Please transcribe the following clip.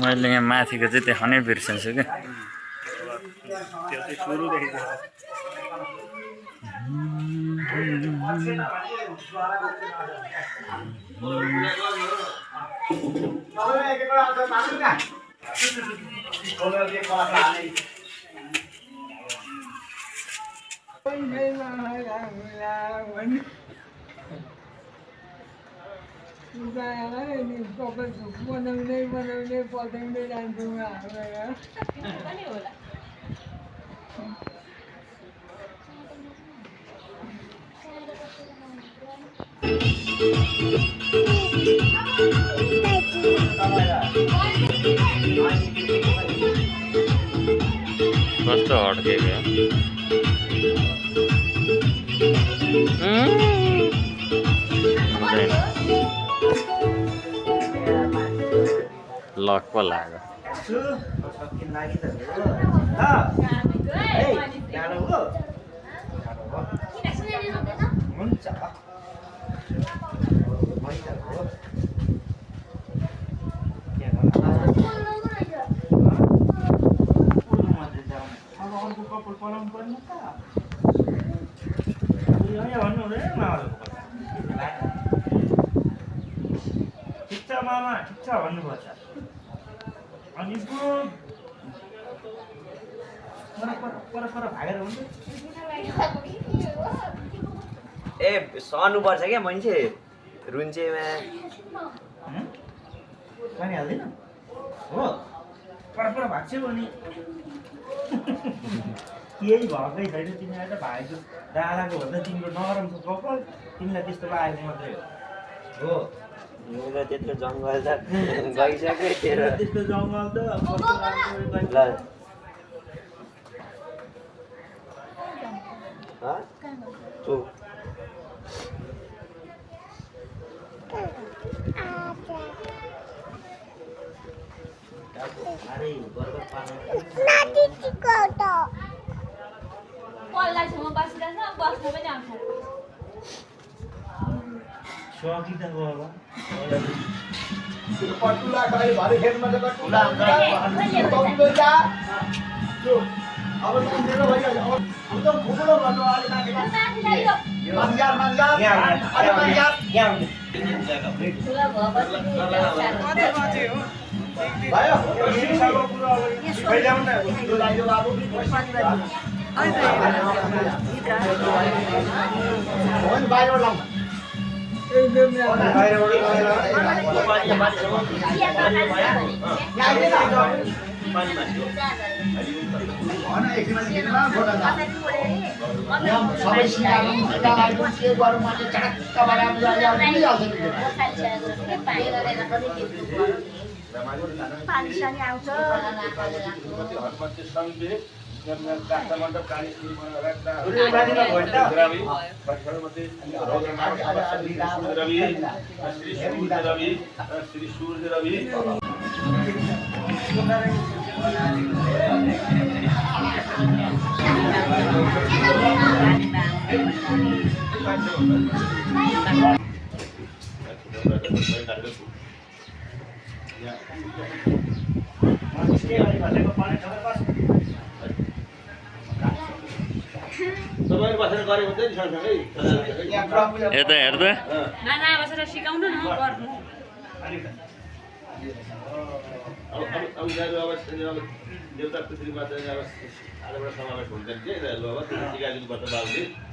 मैले यहाँ माथिको चाहिँ देखाउनै बिर्सेछु क्या बनाउने पल्टाउँदै जान्छु कस्तो अड्केको लक पो लाग्यो मामा ठिक छ भन्नुपर्छ अनि पर भागेर हुन्छ ए सहनुपर्छ क्या मान्छे रुन्चेमा पानी हाल्दैन हो पर भाग्छौ अनि केही भएकै छैन तिमीलाई त भाइको दादाको भन्दा तिम्रो नरम छ कपाल तिमीलाई त्यस्तो लागेको मात्रै हो मेरो त्यत्रो जङ्गल त गइसक्यो तेरो त्यस्तो जङ्गल त यता हेर्दा नाना बसेर सिकाउनु न गर्नु अब देवता पृथ्वीमा चाहिँ अब आजबाट समावेश हुन्छन् के बाबा सिकाइदिनुपर्छ बाबुले